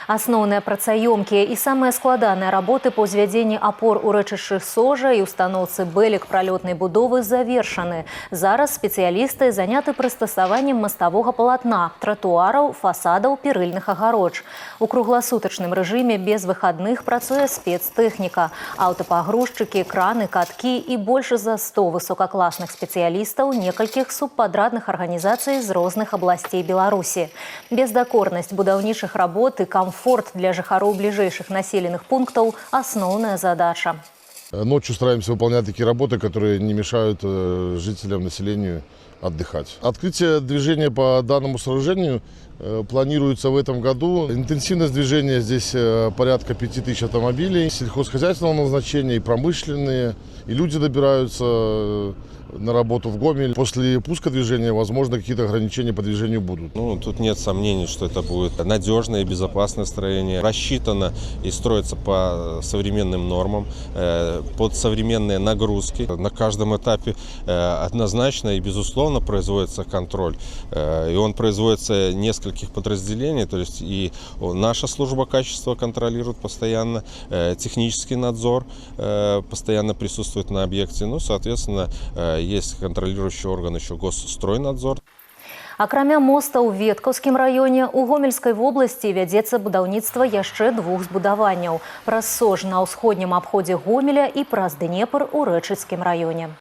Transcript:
Асноўныя працаёмкія і самыя складаныя работы па ўзвядзенні апор у рэчышчы Сожа і устаноўцы бэлек пралётнай будовы завершаны. Зараз спецыялісты заняты прыстасаваннем маставога палатна, тратуараў, фасадаў, перыльных агароч. У кругласутачным рэжыме без выхадных працуе спецтэхніка. Аўтапагрузчыкі, краны, каткі і больш за 100 высокакласных спецыялістаў некалькіх субпадрадных арганізацый з розных абласцей Беларусі. Бездакорнасць будаўнічых работ і комфорт для жыхароў ближайших населенных пунктов – основная задача. Ночью стараемся выполнять такие работы, которые не мешают жителям, населению отдыхать. Открытие движения по данному сооружению планируется в этом году. Интенсивность движения здесь порядка 5000 автомобилей. Сельхозхозяйственного назначения и промышленные. И люди добираются на работу в Гомель. После пуска движения, возможно, какие-то ограничения по движению будут. Тут нет сомнений, что это будет надежное и безопасное строение. Рассчитано и строится по современным нормам, под современные нагрузки. На каждом этапе однозначно и безусловно производится контроль. И он производится нескольких подразделений. То есть и наша служба качества контролирует постоянно, технический надзор постоянно присутствует на объекте. Соответственно, есть контролирующий орган еще Госстройнадзор. Акрамя моста ў Веткаўскім раёне, у Гомельскай вобласці вядзецца будаўніцтва яшчэ 2 збудаванняў. Праз Сож на ўсходнім абходзе Гомеля і праз Днепр у Рэчыцкім раёне.